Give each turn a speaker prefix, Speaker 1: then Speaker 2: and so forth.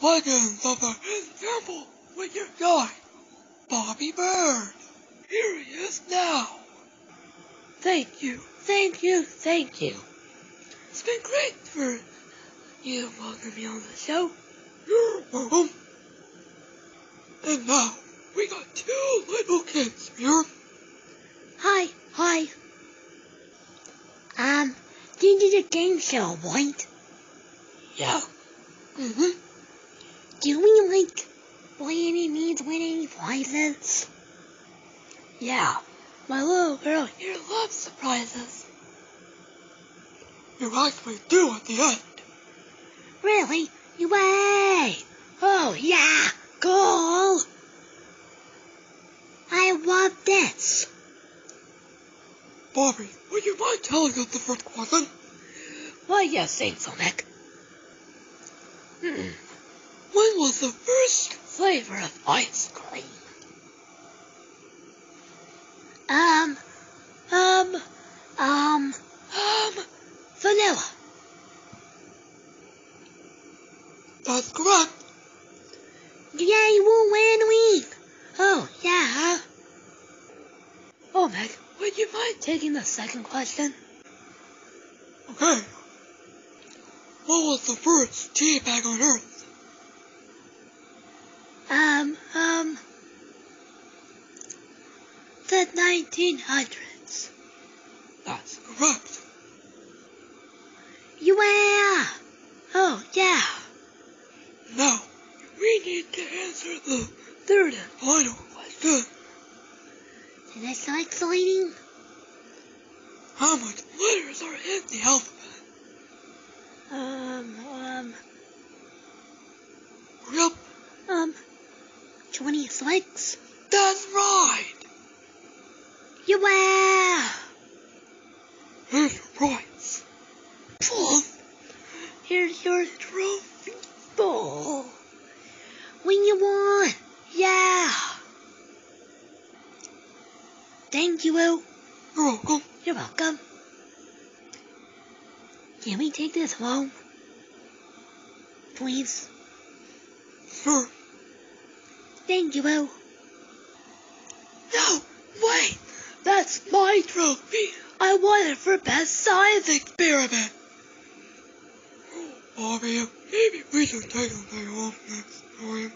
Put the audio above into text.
Speaker 1: Legends of the Hidden Temple with your guide, Bobby Bird. Here he is now. Thank you. It's been great for you to welcome me on the show. You're welcome. And now, we got two little kids here.
Speaker 2: Hi. You did a game show, right?
Speaker 1: Yeah.
Speaker 2: Do we, win any prizes?
Speaker 1: Yeah. My little girl here loves surprises. You actually do at the end.
Speaker 2: Really? Way! Oh, yeah! Cool! I love this!
Speaker 1: Bobby, would you mind telling us the first question?
Speaker 2: Why, yes, Saint Sonic.
Speaker 1: When was the first
Speaker 2: Flavor of ice cream? Vanilla.
Speaker 1: That's correct.
Speaker 2: Yay, we'll win! Oh, yeah. Oh, Meg, would you mind taking the second question?
Speaker 1: Okay. What was the first tea bag on Earth?
Speaker 2: The 1900s.
Speaker 1: That's correct.
Speaker 2: Yeah! Oh, yeah.
Speaker 1: Now, we need to answer the third and final question.
Speaker 2: Is this so exciting?
Speaker 1: How much letters are in the alphabet?
Speaker 2: 26?
Speaker 1: That's right.
Speaker 2: Yeah!
Speaker 1: Here's your prize.
Speaker 2: Here's your trophy. Oh. When you won. Yeah. Thank you, Will.
Speaker 1: You're welcome.
Speaker 2: You're welcome. Can we take this home? Please.
Speaker 1: Sure.
Speaker 2: Thank you, Will.
Speaker 1: No, wait. That's my trophy. I won it for best science experiment. Bobby, maybe we should take a day off next time.